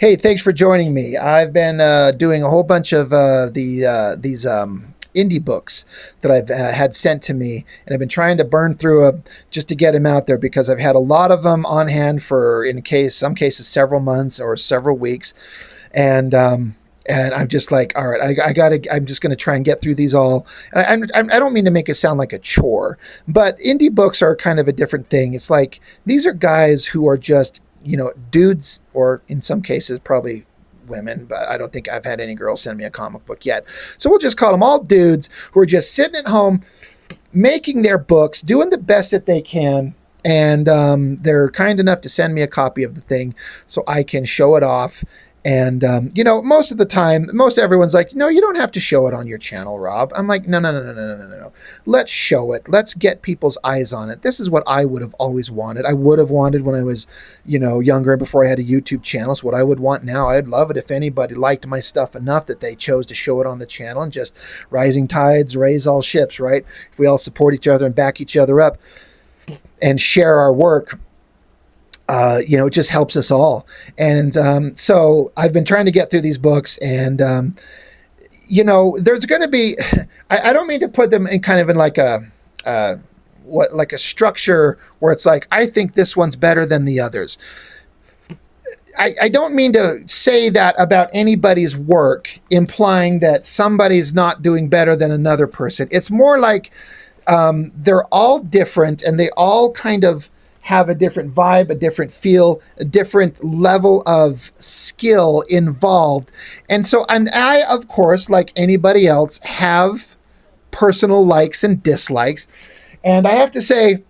Hey, thanks for joining me. I've been doing a whole bunch of these indie books that I've had sent to me, and I've been trying to burn through just to get them out there because I've had a lot of them on hand for, some cases, several months or several weeks, and I'm just like, all right, I'm just going to try and get through these all. And I don't mean to make it sound like a chore, but indie books are kind of a different thing. It's like these are guys who are just, dudes, or in some cases, probably women, but I don't think I've had any girls send me a comic book yet. So we'll just call them all dudes who are just sitting at home, making their books, doing the best that they can. And they're kind enough to send me a copy of the thing so I can show it off. And, most of the time, most everyone's like, no, you don't have to show it on your channel, Rob. I'm like, no. Let's show it. Let's get people's eyes on it. This is what I would have always wanted. I would have wanted when I was, younger, before I had a YouTube channel. So what I would want now, I'd love it if anybody liked my stuff enough that they chose to show it on the channel, and just rising tides raise all ships, right? If we all support each other and back each other up and share our work, it just helps us all. And so I've been trying to get through these books, and there's going to be, I don't mean to put them in kind of in like like a structure where it's like, I think this one's better than the others. I don't mean to say that about anybody's work, implying that somebody's not doing better than another person. It's more like they're all different, and they all kind of have a different vibe, a different feel, a different level of skill involved. And I, of course, like anybody else, have personal likes and dislikes. And I have to say,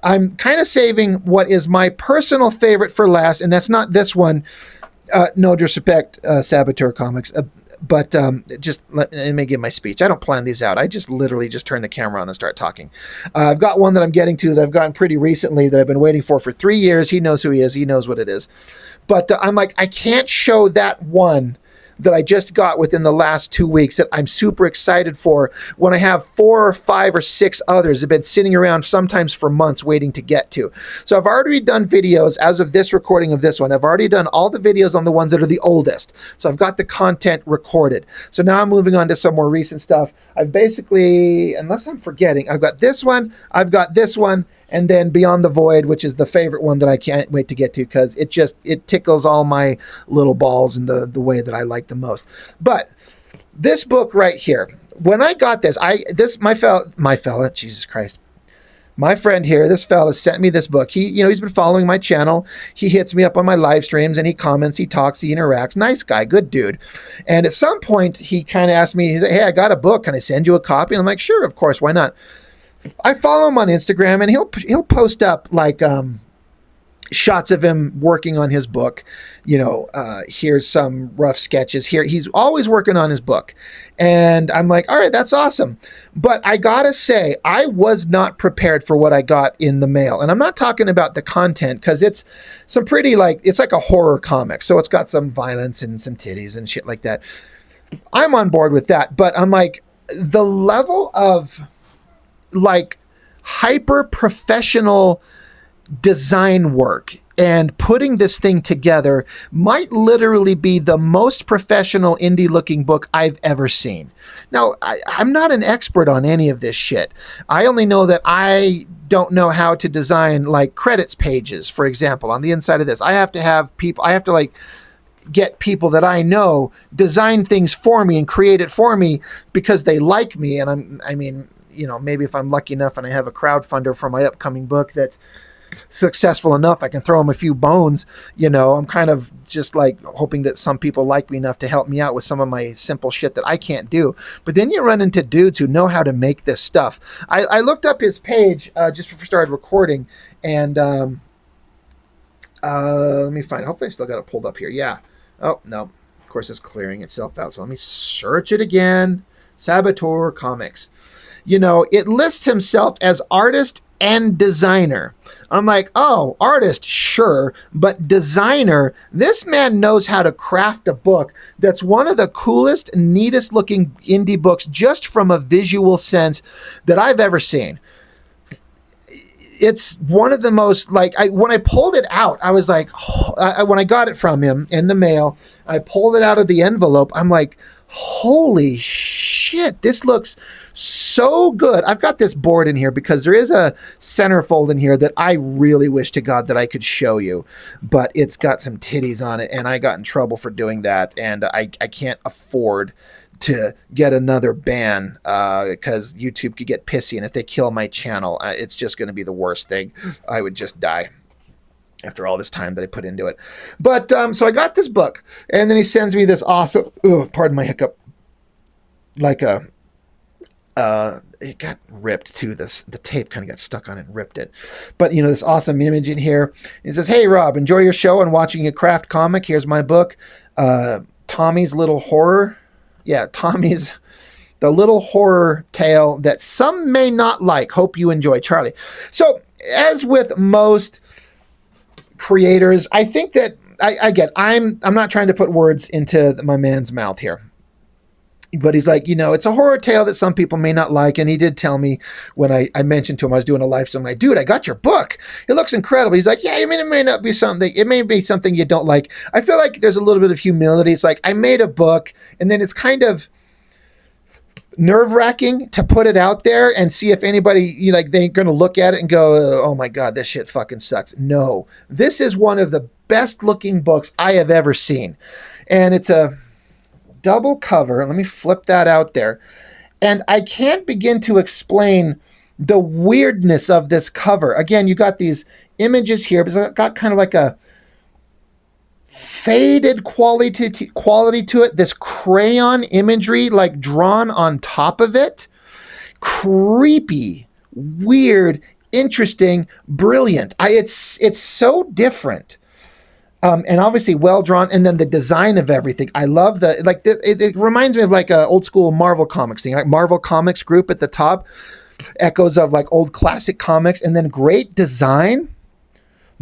I'm kind of saving what is my personal favorite for last, and that's not this one. No disrespect, Saboteur Comics. But let me give my speech. I don't plan these out. I just literally just turn the camera on and start talking. I've got one that I'm getting to that I've gotten pretty recently that I've been waiting for 3 years. He knows who he is. He knows what it is. But I'm like, I can't show that one that I just got within the last 2 weeks that I'm super excited for, when I have 4 or 5 or 6 others that have been sitting around sometimes for months waiting to get to. So I've already done videos as of this recording of this one. I've already done all the videos on the ones that are the oldest. So I've got the content recorded. So now I'm moving on to some more recent stuff. I've basically, unless I'm forgetting, I've got this one, I've got this one, and then Beyond the Void, which is the favorite one that I can't wait to get to because it tickles all my little balls in the way that I like the most. But this book right here, when I got my fella, Jesus Christ, my friend here, this fella sent me this book. He's been following my channel. He hits me up on my live streams, and he comments, he talks, he interacts. Nice guy, good dude. And at some point, he kind of asked me, he's like, hey, I got a book. Can I send you a copy? And I'm like, sure, of course, why not? I follow him on Instagram, and he'll post up like shots of him working on his book. Here's some rough sketches here. He's always working on his book, and I'm like, all right, that's awesome. But I gotta say, I was not prepared for what I got in the mail, and I'm not talking about the content because it's some pretty it's like a horror comic, so it's got some violence and some titties and shit like that. I'm on board with that, but I'm like, the level of hyper professional design work and putting this thing together might literally be the most professional indie looking book I've ever seen. Now, I'm not an expert on any of this shit. I only know that I don't know how to design credits pages, for example, on the inside of this. I have to have people, get people that I know design things for me and create it for me because they like me. And maybe if I'm lucky enough and I have a crowdfunder for my upcoming book that's successful enough, I can throw them a few bones. I'm kind of just hoping that some people like me enough to help me out with some of my simple shit that I can't do. But then you run into dudes who know how to make this stuff. I looked up his page just before I started recording, and let me find it. Hopefully I still got it pulled up here. Yeah. Oh, no. Of course, it's clearing itself out. So let me search it again. Saboteur Comics. It lists himself as artist and designer. I'm like, oh, artist, sure, but designer, this man knows how to craft a book that's one of the coolest, neatest looking indie books just from a visual sense that I've ever seen. it's one of the most, like, when I pulled it out, I was like, when I got it from him in the mail, I pulled it out of the envelope. I'm like, holy shit, this looks so good. I've got this board in here because there is a centerfold in here that I really wish to God that I could show you, but it's got some titties on it, and I got in trouble for doing that, and I can't afford to get another ban because YouTube could get pissy, and if they kill my channel, it's just going to be the worst thing. I would just die after all this time that I put into it. But so I got this book, and then he sends me this awesome, pardon my hiccup, like a, it got ripped too. The tape kind of got stuck on it and ripped it. But, you know, this awesome image in here. He says, "Hey, Rob, enjoy your show and watching a craft comic. Here's my book, Tommy's Little Horror." Yeah, Tommy's the little horror tale that some may not like. Hope you enjoy, Charlie. So, as with most creators, I think that I'm not trying to put words into my man's mouth here, but he's like, you know, it's a horror tale that some people may not like. And he did tell me when I mentioned to him I was doing a live stream, I'm like, dude, I got your book. It looks incredible. He's like, yeah, I mean, it may not be something. It may be something you don't like. I feel like there's a little bit of humility. It's like I made a book, and then it's kind of nerve-wracking to put it out there and see if anybody, you know, like they're going to look at it and go, oh my God, this shit fucking sucks. No, this is one of the best looking books I have ever seen. And it's a double cover. Let me flip that out there. And I can't begin to explain the weirdness of this cover. Again, you got these images here, but it's got kind of like a faded quality to it. This crayon imagery, like drawn on top of it. Creepy, weird, interesting, brilliant. It's so different. And obviously well drawn, and then the design of everything. I love it reminds me of like a old school Marvel Comics thing, like Marvel Comics group at the top, echoes of like old classic comics, and then great design.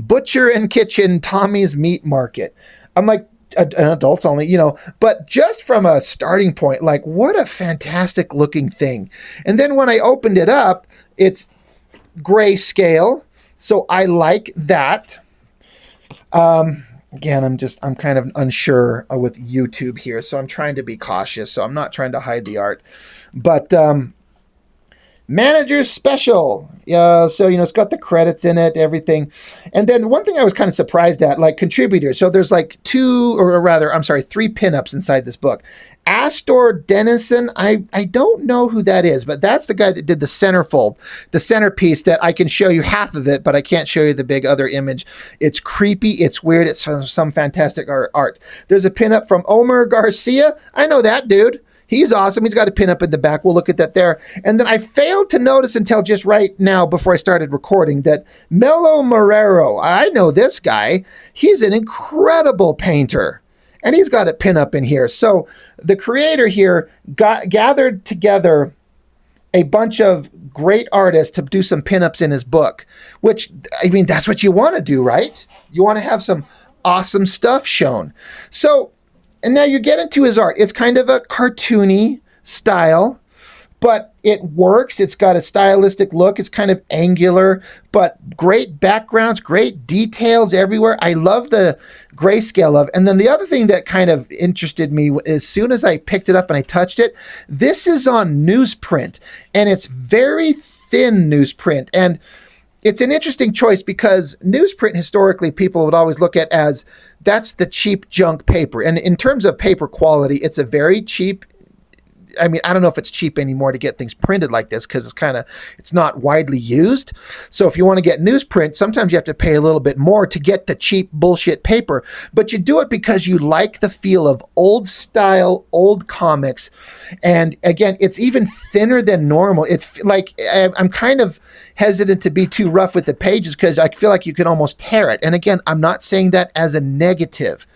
Butcher and Kitchen, Tommy's Meat Market. I'm like, adults only, you know, but just from a starting point, like what a fantastic looking thing. And then when I opened it up, it's grayscale, so I like that. Again, I'm kind of unsure with YouTube here, so I'm trying to be cautious. So I'm not trying to hide the art, but Manager's Special. So, you know, it's got the credits in it, everything. And then one thing I was kind of surprised at, like contributors. So there's like three pinups inside this book. Astor Dennison, I don't know who that is, but that's the guy that did the centerfold, the centerpiece that I can show you half of it, but I can't show you the big other image. It's creepy, it's weird, it's some fantastic art. There's a pinup from Omer Garcia. I know that dude. He's awesome. He's got a pin up in the back. We'll look at that there. And then I failed to notice until just right now before I started recording that Melo Marrero, I know this guy. He's an incredible painter. And he's got a pin up in here. So the creator here gathered together a bunch of great artists to do some pinups in his book, which, I mean, that's what you want to do, right? You want to have some awesome stuff shown. So, and now you get into his art. It's kind of a cartoony style, but it works. It's got a stylistic look. It's kind of angular, but great backgrounds, great details everywhere. I love the grayscale of. And then the other thing that kind of interested me, as soon as I picked it up and I touched it, this is on newsprint, and it's very thin newsprint. And it's an interesting choice because newsprint historically people would always look at as that's the cheap junk paper. And in terms of paper quality, it's a very cheap. I mean, I don't know if it's cheap anymore to get things printed like this because it's not widely used. So if you want to get newsprint, sometimes you have to pay a little bit more to get the cheap bullshit paper. But you do it because you like the feel of old style, old comics. And again, it's even thinner than normal. It's like I'm kind of hesitant to be too rough with the pages because I feel like you can almost tear it. And again, I'm not saying that as a negative.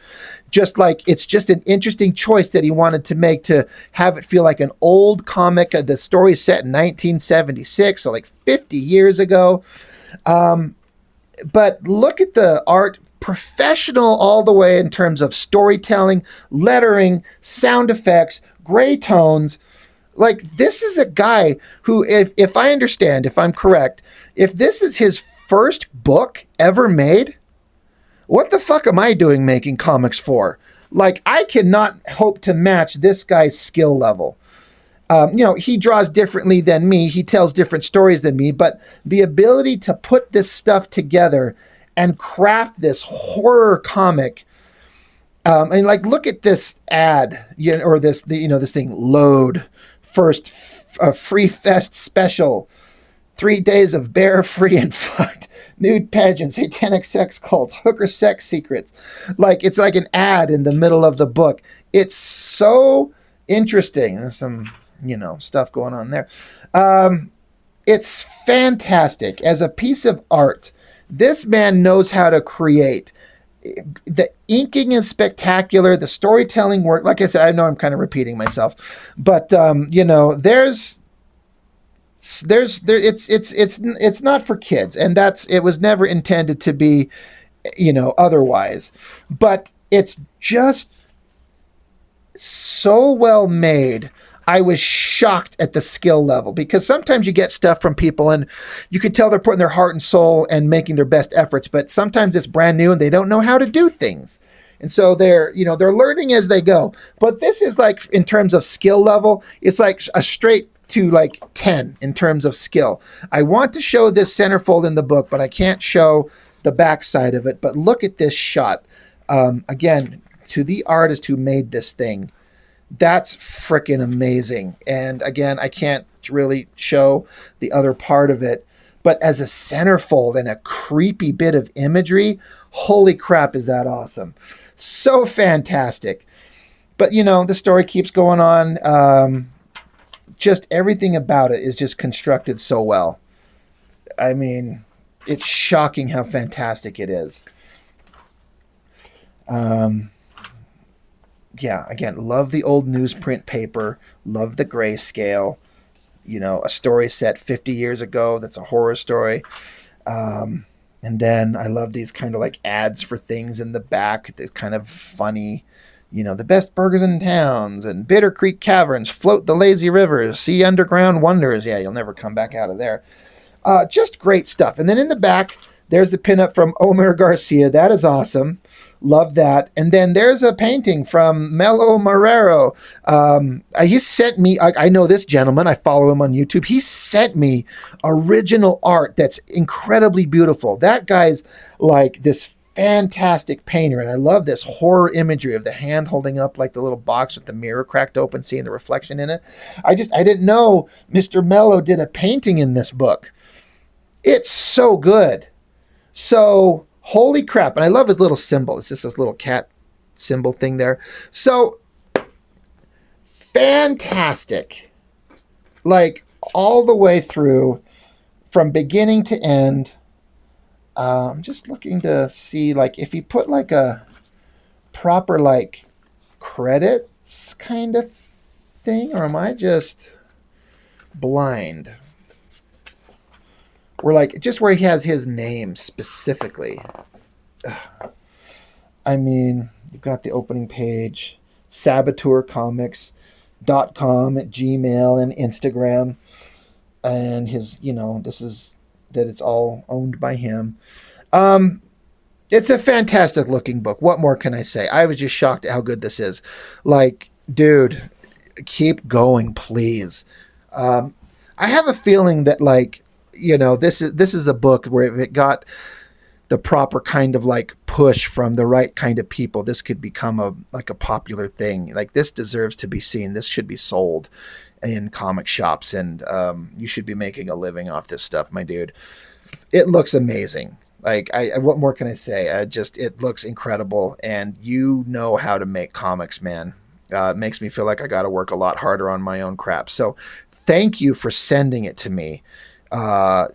Just like it's just an interesting choice that he wanted to make to have it feel like an old comic. The story's set in 1976, so like 50 years ago. But look at the art, professional all the way in terms of storytelling, lettering, sound effects, gray tones. Like this is a guy who, if I understand, if I'm correct, if this is his first book ever made, what the fuck am I doing making comics for? Like, I cannot hope to match this guy's skill level. He draws differently than me. He tells different stories than me, but the ability to put this stuff together and craft this horror comic, and like, look at this ad, or this thing, load first, free fest special, 3 days of bear free and fucked nude pageant, satanic sex cults, hooker sex secrets. Like, it's like an ad in the middle of the book. It's so interesting. There's some stuff going on there. It's fantastic as a piece of art. This man knows how to create. The inking is spectacular. The storytelling work, like I said, I know I'm kind of repeating myself, but it's not for kids, and it was never intended to be, otherwise. But it's just so well made. I was shocked at the skill level, because sometimes you get stuff from people and you can tell they're putting their heart and soul and making their best efforts, but sometimes it's brand new and they don't know how to do things. And so they're learning as they go. But this is like, in terms of skill level, it's like a straight to like 10 in terms of skill. I want to show this centerfold in the book, but I can't show the back side of it. But look at this shot. Again, to the artist who made this thing, that's freaking amazing. And again, I can't really show the other part of it, but as a centerfold and a creepy bit of imagery, holy crap, is that awesome. So fantastic. But the story keeps going on. Just everything about it is just constructed so well. I mean, it's shocking how fantastic it is. Yeah, again, love the old newsprint paper, love the grayscale, a story set 50 years ago that's a horror story. And then I love these kind of like ads for things in the back, the kind of funny, the best burgers in towns, and Bitter Creek Caverns, float the lazy rivers, see underground wonders. Yeah, you'll never come back out of there. Just great stuff. And then in the back, there's the pinup from Omer Garcia. That is awesome. Love that. And then there's a painting from Melo Marrero. He sent me, I know this gentleman, I follow him on YouTube. He sent me original art that's incredibly beautiful. That guy's like this fantastic painter, and I love this horror imagery of the hand holding up like the little box with the mirror cracked open, seeing the reflection in it. I didn't know Mr. Mello did a painting in this book. It's so good. So, holy crap. And I love his little symbol. It's just this little cat symbol thing there. So, fantastic. Like, all the way through, from beginning to end. I'm just looking to see, like, if you put, like, a proper, like, credits kind of thing, or am I just blind? We're like, just where he has his name specifically. I mean, you've got the opening page, saboteurcomics.com at Gmail and Instagram. And his, this is that it's all owned by him. It's a fantastic looking book. What more can I say? I was just shocked at how good this is. Like, dude, keep going, please. I have a feeling that, like, this is a book where if it got the proper kind of like push from the right kind of people, this could become a popular thing. Like, this deserves to be seen. This should be sold in comic shops, and you should be making a living off this stuff, my dude. It looks amazing. Like, what more can I say? It looks incredible, and you know how to make comics, man. It makes me feel like I got to work a lot harder on my own crap. So thank you for sending it to me.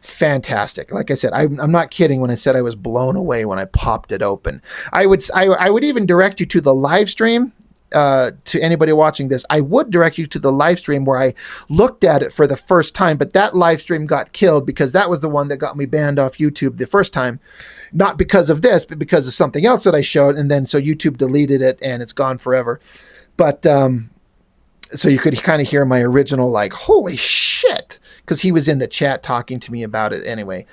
Fantastic. Like I said, I'm not kidding when I said I was blown away when I popped it open. I would even direct you to the live stream. To anybody watching this, I would direct you to the live stream where I looked at it for the first time, but that live stream got killed because that was the one that got me banned off YouTube the first time, not because of this, but because of something else that I showed. And then, so YouTube deleted it and it's gone forever. But, so you could kind of hear my original, like, holy shit, because he was in the chat talking to me about it anyway.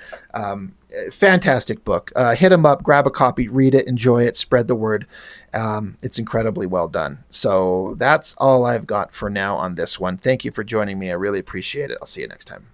fantastic book. Hit them up, grab a copy, read it, enjoy it, spread the word. It's incredibly well done. So that's all I've got for now on this one. Thank you for joining me. I really appreciate it. I'll see you next time.